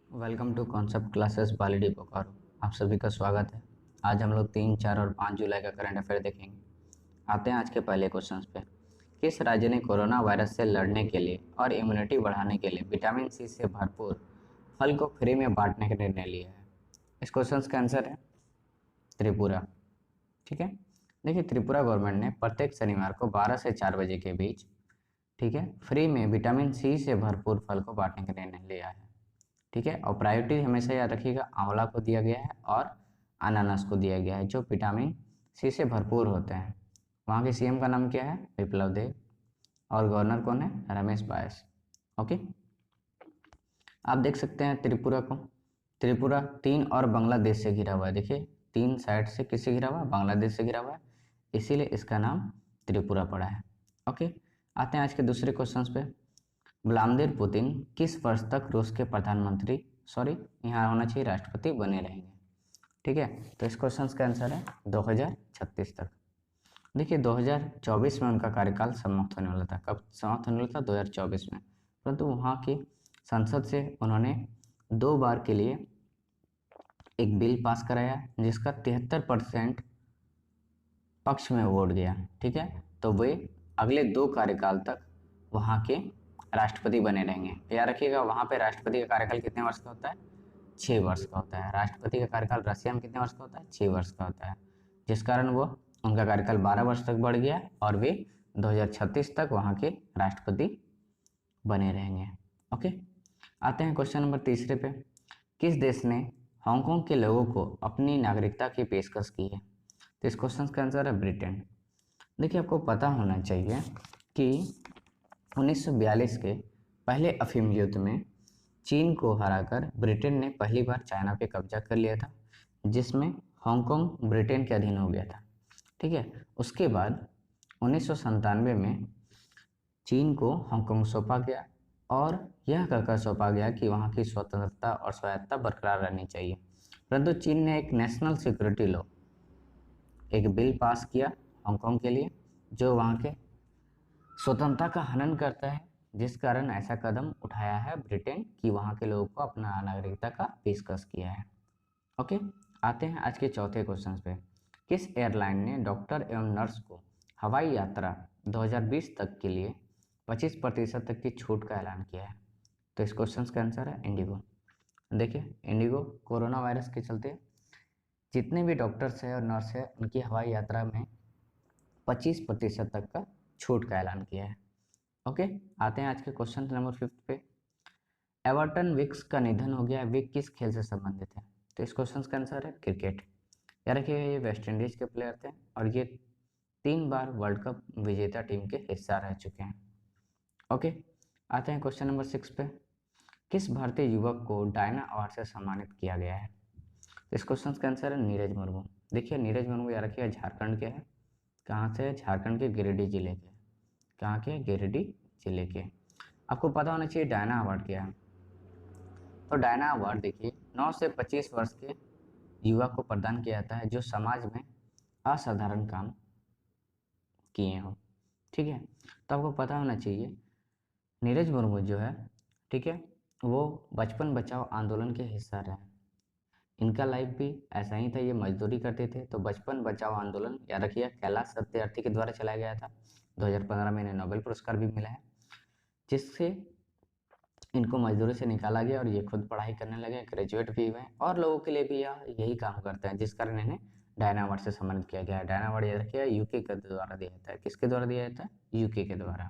Welcome to concept classes Balidih Bokaro. आप सभी का स्वागत है। आज हम लोग 3, 4 और 5 जुलाई का करंट अफेयर देखेंगे। आते हैं आज के पहले क्वेश्चंस पे। किस राज्य ने कोरोना वायरस से लड़ने के लिए और इम्यूनिटी बढ़ाने के लिए विटामिन सी से भरपूर फल को फ्री में बांटने का निर्णय लिया है? इस क्वेश्चन का आंसर है त्रिपुरा। ठीक है, देखिए त्रिपुरा गवर्नमेंट ने प्रत्येक शनिवार को 12 से 4 बजे के बीच, ठीक है, फ्री में विटामिन सी से भरपूर फल को बांटने का निर्णय लिया है। ठीक है, और प्रायोरिटी हमेशा याद रखिएगा, आंवला को दिया गया है और अनानास को दिया गया है जो विटामिन सी से भरपूर होते हैं। वहाँ के सीएम का नाम क्या है? विप्लव देव। और गवर्नर कौन है? रमेश बायस। ओके, आप देख सकते हैं त्रिपुरा को। त्रिपुरा 3 और बांग्लादेश से घिरा हुआ है। देखिए 3 साइड से किससे घिरा हुआ है? बांग्लादेश से घिरा हुआ है, इसीलिए इसका नाम त्रिपुरा पड़ा है। ओके, आते हैं आज के दूसरे क्वेश्चन पे। व्लादिमीर पुतिन किस वर्ष तक रूस के प्रधानमंत्री, यहाँ होना चाहिए राष्ट्रपति बने रहेंगे? ठीक है, तो इस क्वेश्चन का आंसर है 2036 तक। देखिए 2024 में उनका कार्यकाल समाप्त होने वाला था। कब समाप्त होने वाला था? 2024 में। परंतु वहाँ की संसद से उन्होंने 2 बार के लिए एक बिल पास कराया जिसका 73% पक्ष में वोट गया। ठीक है, तो वे अगले 2 कार्यकाल तक वहाँ के राष्ट्रपति बने रहेंगे। याद रखिएगा, वहाँ पे राष्ट्रपति का कार्यकाल कितने वर्ष का होता है? 6 वर्ष का होता है। राष्ट्रपति का कार्यकाल रशिया में कितने वर्ष का होता है? 6 वर्ष का होता है, जिस कारण वो उनका कार्यकाल 12 वर्ष तक बढ़ गया और वे 2036 तक वहाँ के राष्ट्रपति बने रहेंगे। ओके, आते हैं क्वेश्चन नंबर तीसरे पे। किस देश ने हांगकांग के लोगों को अपनी नागरिकता की पेशकश की है? तो इस क्वेश्चन का आंसर है ब्रिटेन। देखिए आपको पता होना चाहिए कि 1942 के पहले अफीम युद्ध में चीन को हराकर ब्रिटेन ने पहली बार चाइना पे कब्जा कर लिया था, जिसमें हांगकांग ब्रिटेन के अधीन हो गया था। ठीक है, उसके बाद 1997 में चीन को हांगकांग सौंपा गया और यह कहकर सौंपा गया कि वहाँ की स्वतंत्रता और स्वायत्तता बरकरार रहनी चाहिए। परंतु चीन ने एक नेशनल सिक्योरिटी लॉ, एक बिल पास किया हांगकांग के लिए, जो वहाँ के स्वतंत्रता का हनन करता है, जिस कारण ऐसा कदम उठाया है ब्रिटेन कि वहाँ के लोगों को अपना नागरिकता का पेशकश किया है। ओके, आते हैं आज के चौथे क्वेश्चन पे। किस एयरलाइन ने डॉक्टर एवं नर्स को हवाई यात्रा 2020 तक के लिए 25% तक की छूट का ऐलान किया है? तो इस क्वेश्चन का आंसर है इंडिगो। देखिए इंडिगो कोरोना वायरस के चलते जितने भी डॉक्टर्स हैं और नर्स हैं उनकी हवाई यात्रा में 25% तक का छूट का ऐलान किया है। ओके, आते हैं आज के क्वेश्चन नंबर 5 पे। एवर्टन विक्स का निधन हो गया। विक किस खेल से संबंधित है? तो इस क्वेश्चन का आंसर है क्रिकेट। याद रखिएगा, ये वेस्ट इंडीज के प्लेयर थे और ये 3 बार वर्ल्ड कप विजेता टीम के हिस्सा रह चुके हैं। ओके, आते हैं क्वेश्चन नंबर 6 पे। किस भारतीय युवक को डायना अवार्ड से सम्मानित किया गया है? तो इस क्वेश्चन का आंसर है नीरज मुर्मू। देखिए नीरज मुर्मू याद रखिएगा झारखंड के हैं। कहाँ से? झारखंड के गिरिडीह जिले के। कहाँ के? गिरिडीह जिले के। आपको पता होना चाहिए डायना अवार्ड क्या है। तो डायना अवार्ड देखिए 9 से 25 वर्ष के युवा को प्रदान किया जाता है जो समाज में असाधारण काम किए हों। ठीक है, तो आपको पता होना चाहिए नीरज मुर्मू जो है, ठीक है, वो बचपन बचाओ आंदोलन के हिस्सा रहे। इनका लाइफ भी ऐसा ही था, ये मजदूरी करते थे। तो बचपन बचाओ आंदोलन याद रखिए कैलाश सत्यार्थी के द्वारा चलाया गया था। 2015 में इन्हें नोबेल पुरस्कार भी मिला है, जिससे इनको मजदूरी से निकाला गया और ये खुद पढ़ाई करने लगे, ग्रेजुएट भी हुए और लोगों के लिए भी यही काम करते हैं, जिस कारण इन्हें डायना अवार्ड से सम्मानित किया गया है। डायना अवार्ड याद रखिए यूके के द्वारा दिया जाता है। किसके द्वारा दिया जाता है? यूके के द्वारा।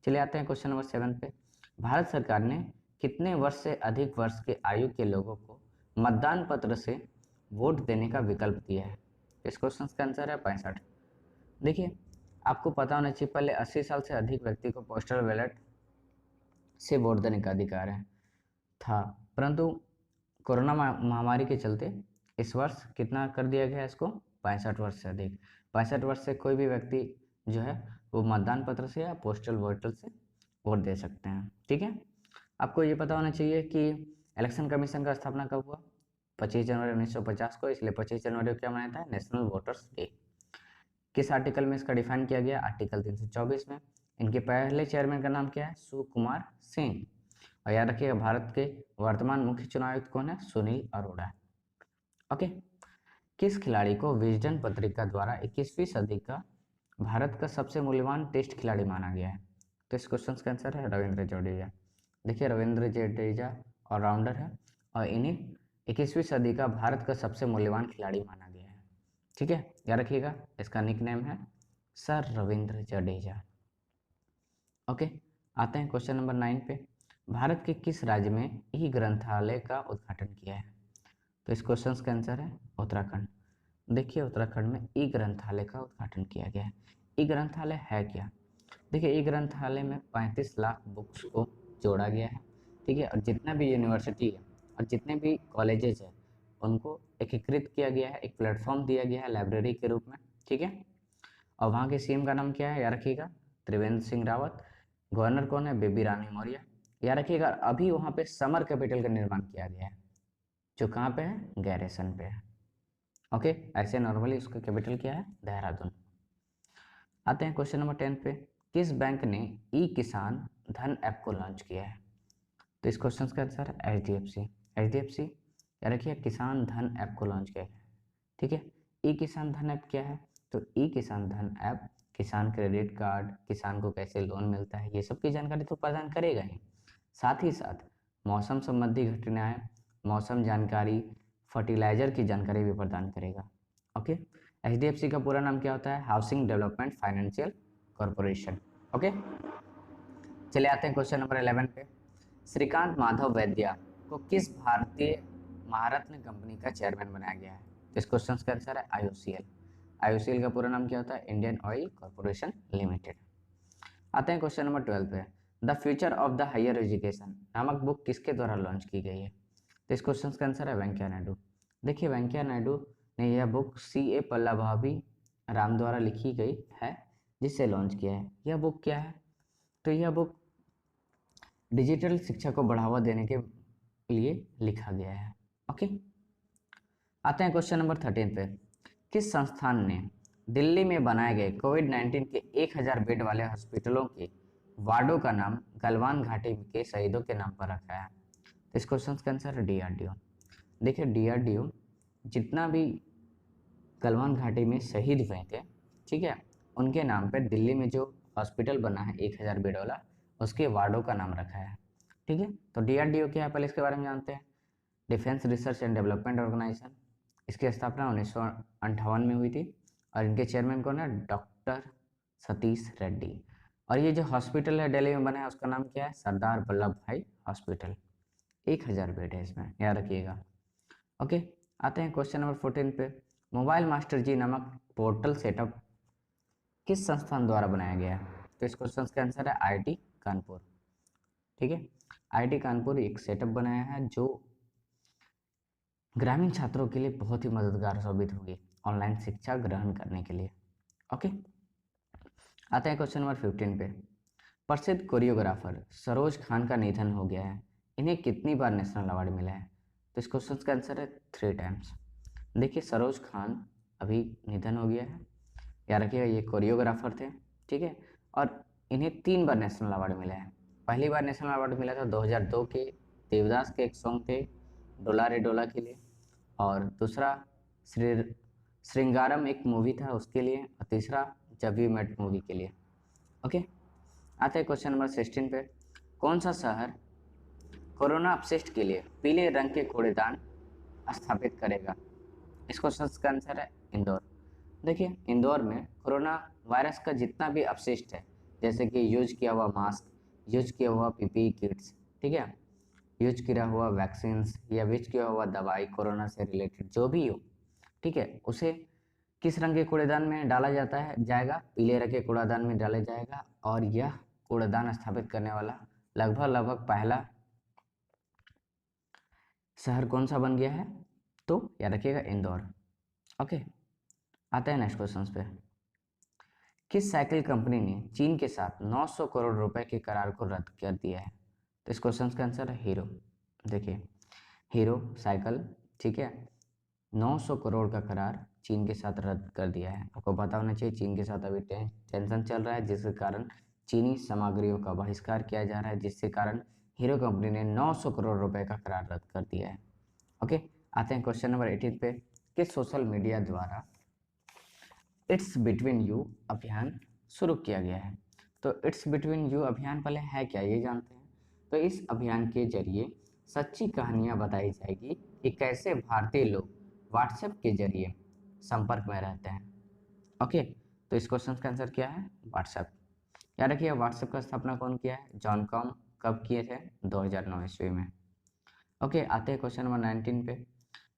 चलिए आते हैं क्वेश्चन नंबर 7 पे। भारत सरकार ने कितने वर्ष से अधिक वर्ष के आयु के लोगों को मतदान पत्र से वोट देने का विकल्प दिया है? इस क्वेश्चन का आंसर है 65। देखिए आपको पता होना चाहिए पहले 80 साल से अधिक व्यक्ति को पोस्टल बैलेट से वोट देने का अधिकार है था, परंतु कोरोना महामारी के चलते इस वर्ष कितना कर दिया गया इसको? 65 वर्ष से अधिक। 65 वर्ष से कोई भी व्यक्ति जो है वो मतदान पत्र से या पोस्टल वोटल से वोट दे सकते हैं। ठीक है, आपको ये पता होना चाहिए कि इलेक्शन कमीशन का स्थापना कब हुआ? 25 जनवरी 1950 को, इसलिए 25 जनवरी को क्या मनाया था? National voters day. किस आर्टिकल में इसका डिफाइन किया गया? आर्टिकल 324 में। इनके पहले चेयरमैन का नाम क्या है? सुकुमार सिंह। और याद रखिएगा भारत के वर्तमान मुख्य चुनाव आयुक्त कौन है? सुनील अरोड़ा। ओके, किस खिलाड़ी को विजडन पत्रिका द्वारा 21वीं सदी का भारत का सबसे मूल्यवान टेस्ट खिलाड़ी माना गया है? तो इस क्वेश्चन का आंसर है रविंद्र जडेजा। देखिए रविंद्र जडेजा ऑलराउंडर है और इन्हें 21वीं सदी का भारत का सबसे मूल्यवान खिलाड़ी माना गया है। ठीक है, याद रखिएगा इसका निक नेम है सर रविंद्र जडेजा। ओके, आते हैं क्वेश्चन नंबर 9 पे। भारत के किस राज्य में ई ग्रंथालय का उद्घाटन किया है? तो इस क्वेश्चन का आंसर है उत्तराखंड। देखिए उत्तराखंड में ई ग्रंथालय का उद्घाटन किया गया है। ई ग्रंथालय है क्या? देखिए ई ग्रंथालय में 35 लाख बुक्स को जोड़ा गया है। ठीक है, और जितना भी यूनिवर्सिटी है और जितने भी कॉलेजेस हैं उनको एकीकृत किया गया है, एक प्लेटफॉर्म दिया गया है लाइब्रेरी के रूप में। ठीक है, और वहाँ के सीएम का नाम क्या है? याद रखिएगा त्रिवेंद्र सिंह रावत। गवर्नर कौन है? बेबी रानी मौर्य। याद रखिएगा अभी वहाँ पे समर कैपिटल का निर्माण किया गया है जो कहाँ पे है? गैरिसन पे है। ओके, ऐसे नॉर्मली उसका कैपिटल क्या है? देहरादून। आते हैं क्वेश्चन नंबर 10 पे। किस बैंक ने ई किसान धन ऐप को लॉन्च किया है? तो इस क्वेश्चन का आंसर है HDFC। HDFC याद रखिए किसान धन ऐप को लॉन्च किया है। ठीक है, ई किसान धन ऐप क्या है? तो ई किसान धन ऐप किसान क्रेडिट कार्ड, किसान को कैसे लोन मिलता है, ये सब की जानकारी तो प्रदान करेगा ही, साथ ही साथ मौसम संबंधी घटनाएं, मौसम जानकारी, फर्टिलाइजर की जानकारी भी प्रदान करेगा। ओके, HDFC का पूरा नाम क्या होता है? Housing development financial corporation. Okay, चले आते हैं क्वेश्चन नंबर 11 पे। श्रीकांत माधव वैद्या को किस भारतीय महारत्न कंपनी का चेयरमैन बनाया गया है? इस क्वेश्चन का आंसर है IOCL। IOCL का पूरा नाम क्या होता है? Indian Oil Corporation Limited. आते हैं क्वेश्चन नंबर 12 पे। The future of the higher education नामक बुक किसके द्वारा लॉन्च की गई है? तो इस क्वेश्चन का आंसर है वेंकैया नायडू। देखिए वेंकैया नायडू ने यह बुक CA पल्लभाभी राम द्वारा लिखी गई है जिसे लॉन्च किया है। यह बुक क्या है? तो यह बुक डिजिटल शिक्षा को बढ़ावा देने के लिए लिखा गया है। ओके, आते हैं क्वेश्चन नंबर 13 पे। किस संस्थान ने दिल्ली में बनाए गए कोविड-19 के 1000 बेड वाले हॉस्पिटलों के वार्डों का नाम गलवान घाटी के शहीदों के नाम पर रखा है? तो इस क्वेश्चन का आंसर है DRDO। देखिए DRDO जितना भी गलवान घाटी में शहीद हुए थे, ठीक है, उनके नाम पे दिल्ली में जो हॉस्पिटल बना है 1000 बेड वाला, उसके वार्डों का नाम रखा है। ठीक है, तो DRDO क्या है पहले इसके बारे में जानते हैं। Defence research and development organisation. इसकी स्थापना 1958 में हुई थी और इनके चेयरमैन कौन है? डॉक्टर सतीश रेड्डी। और ये जो हॉस्पिटल है दिल्ली में बना है उसका नाम क्या है? सरदार वल्लभ भाई हॉस्पिटल। 1000 बेड है इसमें, याद रखिएगा। ओके, आते हैं क्वेश्चन नंबर 14 पे। मोबाइल मास्टर जी नामक पोर्टल सेटअप किस संस्थान द्वारा बनाया गया है? तो इस क्वेश्चन का आंसर है IIT कानपुर। ठीक है, IIT कानपुर एक सेटअप बनाया है जो ग्रामीण छात्रों के लिए बहुत ही मददगार साबित होगी ऑनलाइन शिक्षा ग्रहण करने के लिए। ओके, आते हैं क्वेश्चन नंबर 15 पे। प्रसिद्ध कोरियोग्राफर सरोज खान का निधन हो गया है, इन्हें कितनी बार नेशनल अवार्ड मिला है? तो इस क्वेश्चन का आंसर है 3 टाइम्स। देखिए सरोज खान अभी निधन हो गया है, याद रखिएगा ये कोरियोग्राफर थे। ठीक है, और इन्हें 3 बार नेशनल अवार्ड मिला है। पहली बार नेशनल अवार्ड मिला था 2002 के देवदास के एक सॉन्ग थे डोला रे डोला के लिए, और दूसरा श्रृंगारम एक मूवी था उसके लिए, और तीसरा जब वी मेट मूवी के लिए। ओके, आते हैं क्वेश्चन नंबर 16 पे। कौन सा शहर कोरोना अपशिष्ट के लिए पीले रंग के कूड़ेदान स्थापित करेगा? इस क्वेश्चन का आंसर है इंदौर। देखिए इंदौर में कोरोना वायरस का जितना भी अपशिष्ट है, जैसे कि यूज किया हुआ मास्क, यूज किया हुआ PPE किट्स, ठीक है, यूज किया हुआ वैक्सीन या यूज किया हुआ दवाई कोरोना से रिलेटेड जो भी हो, ठीक है, उसे किस रंग के कूड़ेदान में डाला जाता है? जाएगा पीले रंग के कूड़ेदान में डाला जाएगा। और यह कूड़ेदान स्थापित करने वाला लगभग पहला शहर कौन सा बन गया है? तो याद रखिएगा इंदौर। ओके, आते हैं नेक्स्ट क्वेश्चन पे। किस साइकिल कंपनी ने चीन के साथ 900 करोड़ रुपए के करार को रद्द कर दिया है? तो इस क्वेश्चन का आंसर है हीरो। देखिए हीरो साइकिल, ठीक है, 900 करोड़ का करार चीन के साथ रद्द कर दिया है। आपको पता होना चाहिए चीन के साथ अभी टेंशन चल रहा है जिसके कारण चीनी सामग्रियों का बहिष्कार किया जा रहा है, जिसके कारण हीरो कंपनी ने 900 करोड़ रुपए का करार रद्द कर दिया है। ओके, आते हैं क्वेश्चन नंबर 18 पे। किस सोशल मीडिया द्वारा इट्स बिटवीन यू अभियान शुरू किया गया है? तो इट्स बिटवीन यू अभियान पहले है क्या ये जानते हैं। तो इस अभियान के जरिए सच्ची कहानियां बताई जाएगी कि कैसे भारतीय लोग व्हाट्सएप के जरिए संपर्क में रहते हैं। ओके, तो इस क्वेश्चन का आंसर क्या है? व्हाट्सएप। याद रखिए, व्हाट्सएप का स्थापना कौन किया है? जॉन कॉम कब किए थे? 2009 ईस्वी में। ओके, आते हैं क्वेश्चन नंबर 19 पे।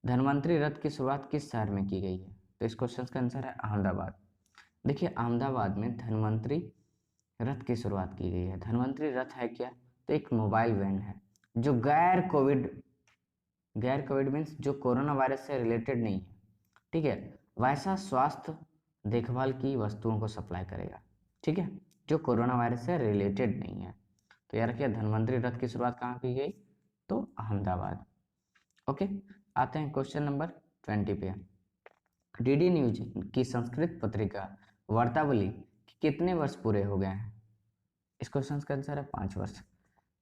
धन्वंतरी रथ की शुरुआत किस शहर में की गई है? तो इस क्वेश्चन का आंसर है अहमदाबाद। देखिए, अहमदाबाद में धन्वंतरी रथ की शुरुआत की गई है। धन्वंतरी रथ है क्या? तो एक मोबाइल वैन है जो गैर कोविड मीन्स जो कोरोना वायरस से रिलेटेड नहीं है, ठीक है, वैसा स्वास्थ्य देखभाल की वस्तुओं को सप्लाई करेगा, ठीक है, जो कोरोना वायरस से रिलेटेड नहीं है। तो यार क्या धन्वंतरी रथ की शुरुआत कहाँ की गई? तो अहमदाबाद। ओके, आते हैं क्वेश्चन नंबर 20 पे। डीडी न्यूज की संस्कृत पत्रिका वार्तावली के कितने वर्ष पूरे हो गए हैं? इस क्वेश्चन का आंसर है 5 वर्ष।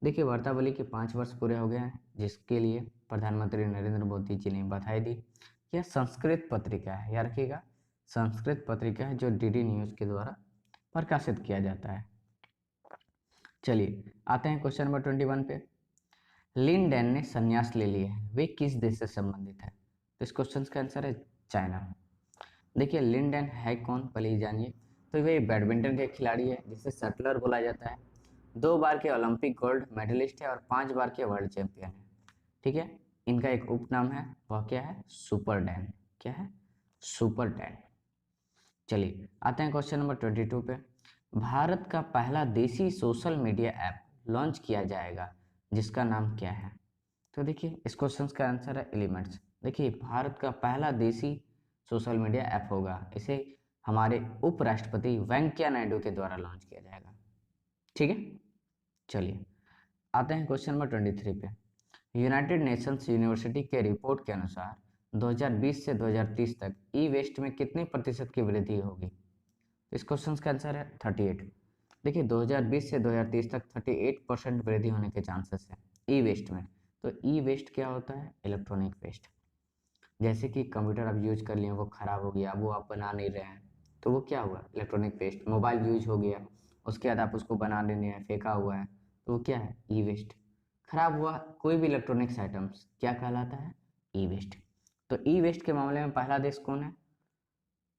देखिए, वार्तावली के 5 वर्ष पूरे हो गए हैं, जिसके लिए प्रधानमंत्री नरेंद्र मोदी जी ने बधाई दी। यह संस्कृत पत्रिका है, याद रखिएगा, संस्कृत पत्रिका है जो डीडी न्यूज के द्वारा प्रकाशित किया जाता है। चलिए आते हैं क्वेश्चन नंबर 21 पे। लिन डैन ने संन्यास ले लिया है, वे किस देश से संबंधित है? तो इस क्वेश्चन का आंसर है चाइना। देखिए, लिन डैन है कौन, पहले जानिए। तो वे बैडमिंटन के खिलाड़ी है जिसे शटलर बोला जाता है। 2 बार के ओलंपिक गोल्ड मेडलिस्ट है और 5 बार के वर्ल्ड चैंपियन है, ठीक है। इनका एक उपनाम है, वह क्या है? Super Dan. क्या है? Super Dan. चलिए आते हैं क्वेश्चन नंबर 22 पे। भारत का पहला देसी सोशल मीडिया ऐप लॉन्च किया जाएगा, जिसका नाम क्या है? तो देखिए, इस क्वेश्चन का आंसर है एलिमेंट्स। देखिए, भारत का पहला देसी सोशल मीडिया ऐप होगा, इसे हमारे उपराष्ट्रपति वेंकैया नायडू के द्वारा लॉन्च किया जाएगा, ठीक है। चलिए आते हैं क्वेश्चन नंबर 23 पे। यूनाइटेड नेशंस यूनिवर्सिटी के रिपोर्ट के अनुसार 2020 से 2030 तक ई वेस्ट में कितने प्रतिशत की वृद्धि होगी? तो इस क्वेश्चन का आंसर है 38। देखिए, 2020 से 2030 तक 38% वृद्धि होने के चांसेस हैं ई वेस्ट में। तो ई वेस्ट क्या होता है? Electronic waste. जैसे कि कंप्यूटर आप यूज कर लिए, वो खराब हो गया, वो आप बना नहीं रहे हैं, तो वो क्या हुआ? Electronic waste. मोबाइल यूज हो गया, उसके बाद आप उसको बना नहीं रहे हैं, फेंका हुआ है, तो वो क्या है? ई वेस्ट। खराब हुआ कोई भी इलेक्ट्रॉनिक्स आइटम्स क्या कहलाता है? ई वेस्ट। तो ई वेस्ट के मामले में पहला देश कौन है?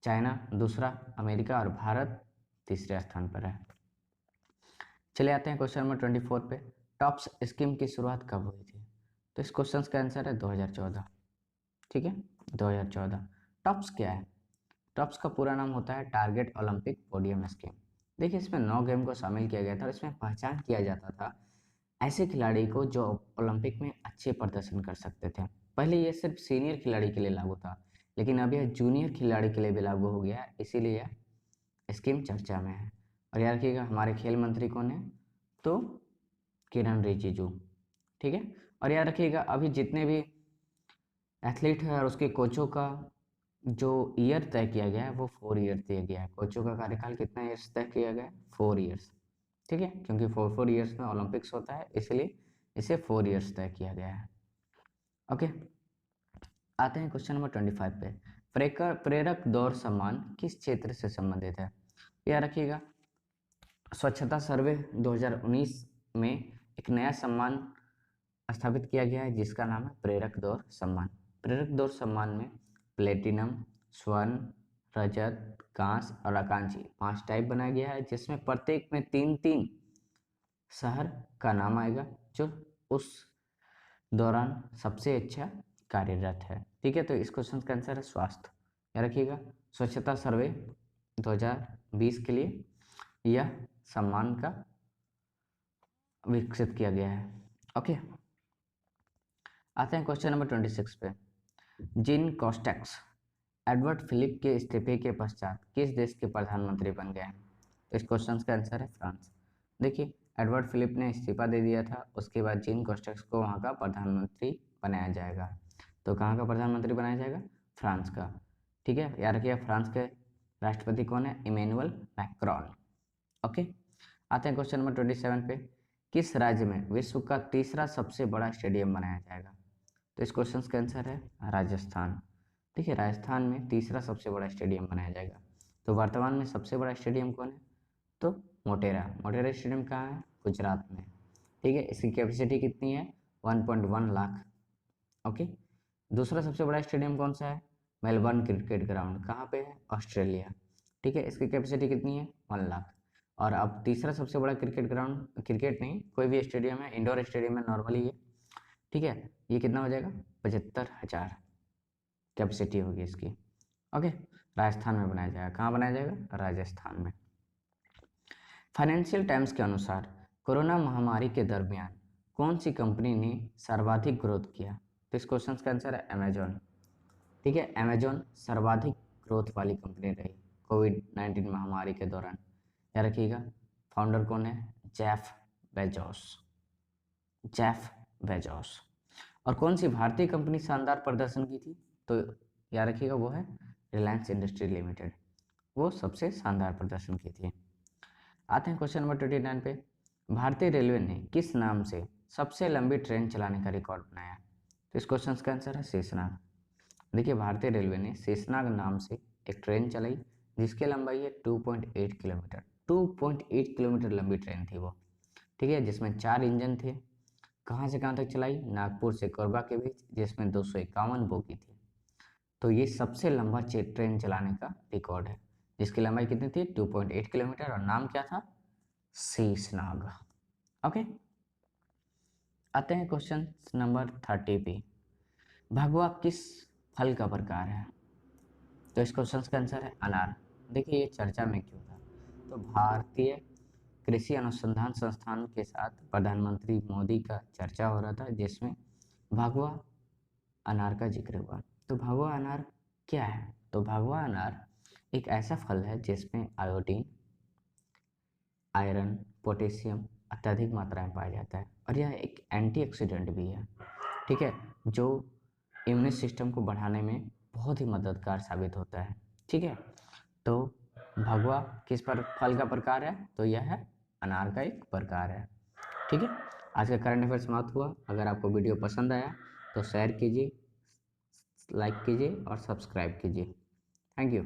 चाइना, दूसरा अमेरिका और भारत तीसरे स्थान पर है। चले आते हैं क्वेश्चन नंबर 24 पे। टॉप्स स्कीम की शुरुआत कब हुई थी? तो इस क्वेश्चन का आंसर है 2014, ठीक है, 2014। टॉप्स क्या है? टॉप्स का पूरा नाम होता है टारगेट ओलंपिक पोडियम स्कीम। देखिए, इसमें 9 गेम को शामिल किया गया था और इसमें पहचान किया जाता था ऐसे खिलाड़ी को जो ओलंपिक में अच्छे प्रदर्शन कर सकते थे। पहले ये सिर्फ सीनियर खिलाड़ी के लिए लागू था, लेकिन अब यह जूनियर खिलाड़ी के लिए भी लागू हो गया है, इसीलिए यह स्कीम चर्चा में है। और याद रखिएगा, हमारे खेल मंत्री कौन है? तो किरण रिजिजू, ठीक है। और याद रखिएगा, अभी जितने भी एथलीट है और उसके कोचों का जो ईयर तय किया गया है वो 4 ईयर तय किया है। कोचों का कार्यकाल कितना ईयर्स तय किया गया है? 4 ईयर्स, ठीक है, क्योंकि 4 ईयर्स में ओलंपिक्स होता है, इसलिए इसे 4 ईयर्स तय किया गया है। ओके, आते हैं क्वेश्चन नंबर 25 पे। प्रेरक दौड़ सम्मान किस क्षेत्र से संबंधित है? याद रखिएगा, स्वच्छता सर्वे 2019 में एक नया सम्मान स्थापित किया गया है जिसका नाम है प्रेरक दौड़ सम्मान। प्रेरक दौड़ सम्मान में प्लेटिनम, स्वर्ण, रजत, कांस्य और आकांक्षी 5 टाइप बनाया गया है, जिसमें प्रत्येक में 3-3 शहर का नाम आएगा जो उस दौरान सबसे अच्छा कार्यरत है, ठीक है। तो इस क्वेश्चन का आंसर है स्वास्थ्य। याद रखिएगा, स्वच्छता सर्वे 2020 के लिए यह सम्मान का विकसित किया गया है। ओके, आते हैं क्वेश्चन नंबर 26 पे। जिन कोस्टेक्स एडवर्ड फिलिप के इस्तीफे के पश्चात किस देश के प्रधानमंत्री बन गए हैं? तो इस क्वेश्चन का आंसर है फ्रांस। देखिए, एडवर्ड फिलिप ने इस्तीफा दे दिया था, उसके बाद जिन कोस्टेक्स को वहाँ का प्रधानमंत्री बनाया जाएगा। तो कहाँ का प्रधानमंत्री बनाया जाएगा? फ्रांस का, ठीक है। याद रखिए, फ्रांस के राष्ट्रपति कौन है? Emmanuel Macron. ओके, आते हैं क्वेश्चन नंबर 27 पे। किस राज्य में विश्व का तीसरा सबसे बड़ा स्टेडियम बनाया जाएगा? तो इस क्वेश्चन का आंसर है राजस्थान। देखिए राजस्थान में तीसरा सबसे बड़ा स्टेडियम बनाया जाएगा। तो वर्तमान में सबसे बड़ा स्टेडियम कौन है? तो मोटेरा। मोटेरा स्टेडियम कहाँ है? गुजरात में। ठीक है, इसकी कैपेसिटी कितनी है? 1.1 लाख। ओके। दूसरा सबसे बड़ा स्टेडियम कौन सा है? Melbourne cricket ground. कहाँ पे है? ऑस्ट्रेलिया। ठीक है, इसकी कैपेसिटी कितनी है? 1 लाख। और अब तीसरा सबसे बड़ा क्रिकेट ग्राउंड, क्रिकेट नहीं कोई भी स्टेडियम है, इंडोर स्टेडियम है नॉर्मली ये। ठीक है, ये कितना हो जाएगा? 75,000 कैपेसिटी होगी इसकी। ओके, राजस्थान में बनाया जाएगा। कहाँ बनाया जाएगा? राजस्थान में। फाइनेंशियल टाइम्स के अनुसार कोरोना महामारी के दरमियान कौन सी कंपनी ने सर्वाधिक ग्रोथ किया? तो इस क्वेश्चन का आंसर है अमेजॉन। ठीक है, अमेजॉन सर्वाधिक ग्रोथ वाली कंपनी रही कोविड-19 महामारी के दौरान। याद रखिएगा, फाउंडर कौन है? Jeff Bezos. Jeff Bezos. और कौन सी भारतीय कंपनी शानदार प्रदर्शन की थी? तो याद रखिएगा वो है रिलायंस इंडस्ट्री लिमिटेड। वो सबसे शानदार प्रदर्शन की थी। आते हैं क्वेश्चन नंबर 29 पे। भारतीय रेलवे ने किस नाम से सबसे लंबी ट्रेन चलाने का रिकॉर्ड बनाया? तो इस क्वेश्चन का आंसर है शेषनाग। देखिए भारतीय रेलवे ने शेषनाग नाम से एक ट्रेन चलाई जिसकी लंबाई है 2.8 किलोमीटर। 2.8 किलोमीटर लंबी ट्रेन थी वो। ठीक है, जिसमें 4 इंजन थे। कहाँ से कहाँ तक चलाई? नागपुर से कोरबा के बीच, जिसमें 251 बोगी थी। तो ये सबसे लंबा ट्रेन चलाने का रिकॉर्ड है, जिसकी लंबाई कितनी थी? 2.8 किलोमीटर। और नाम क्या था? शेषनाग। ओके, आते हैं क्वेश्चन नंबर 30 पे। भगवा किस फल का प्रकार है? तो इस क्वेश्चन का आंसर है अनार। देखिए ये चर्चा में क्यों था? तो भारतीय कृषि अनुसंधान संस्थान के साथ प्रधानमंत्री मोदी का चर्चा हो रहा था, जिसमें भगवा अनार का जिक्र हुआ। तो भगवा अनार क्या है? तो भगवा अनार एक ऐसा फल है जिसमें आयोडीन, आयरन, पोटेशियम अत्यधिक मात्रा में पाया जाता है और यह एक एंटीऑक्सीडेंट भी है। ठीक है, जो इम्यून सिस्टम को बढ़ाने में बहुत ही मददगार साबित होता है। ठीक है, तो भगवा किस पर फल का प्रकार है? तो यह है अनार का एक प्रकार है। ठीक है, आज का करंट अफेयर समाप्त हुआ। अगर आपको वीडियो पसंद आया तो शेयर कीजिए, लाइक कीजिए और सब्सक्राइब कीजिए। Thank you.